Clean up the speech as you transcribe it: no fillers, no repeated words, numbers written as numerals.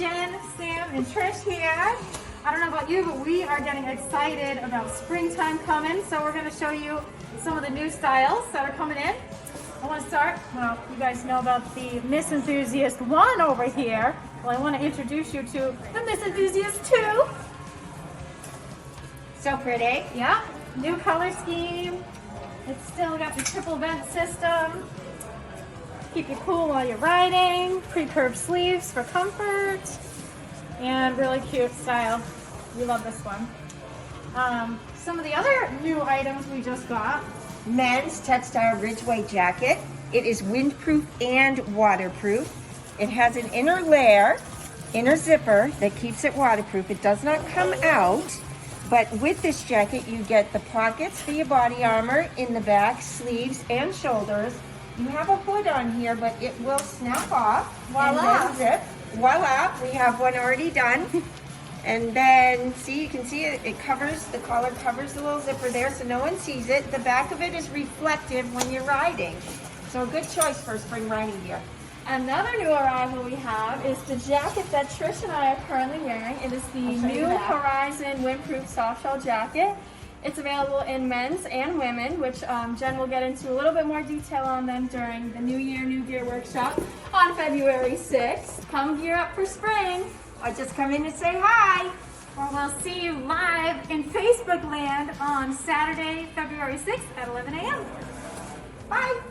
Jen, Sam, and Trish here. I don't know about you, but we are getting excited about springtime coming, so we're going to show you some of the new styles that are coming in. I want to start, well, you guys know about the Miss Enthusiast I over here. Well, I want to introduce you to the Miss Enthusiast II. So pretty. Yeah, new color scheme. It's still got the triple vent system. Keep you cool while you're riding. Pre-curved sleeves for comfort. And really cute style. We love this one. Some of the other new items we just got. Men's textile Ridgeway jacket. It is windproof and waterproof. It has an inner layer, inner zipper that keeps it waterproof. It does not come out, but with this jacket you get the pockets for your body armor in the back, sleeves and shoulders. You have a hood on here, but it will snap off. Voila. And then zip. Voila, we have one already done. And then, see, you can see it covers, the collar covers the little zipper there so no one sees it. The back of it is reflective when you're riding. So a good choice for spring riding gear. Another new arrival we have is the jacket that Trish and I are currently wearing. It is the new Horizon windproof softshell jacket. It's available in men's and women, which Jen will get into a little bit more detail on them during the New Year, New Gear workshop on February 6th. Come gear up for spring. Or just come in and say hi. Or we'll see you live in Facebook land on Saturday, February 6th at 11 a.m. Bye.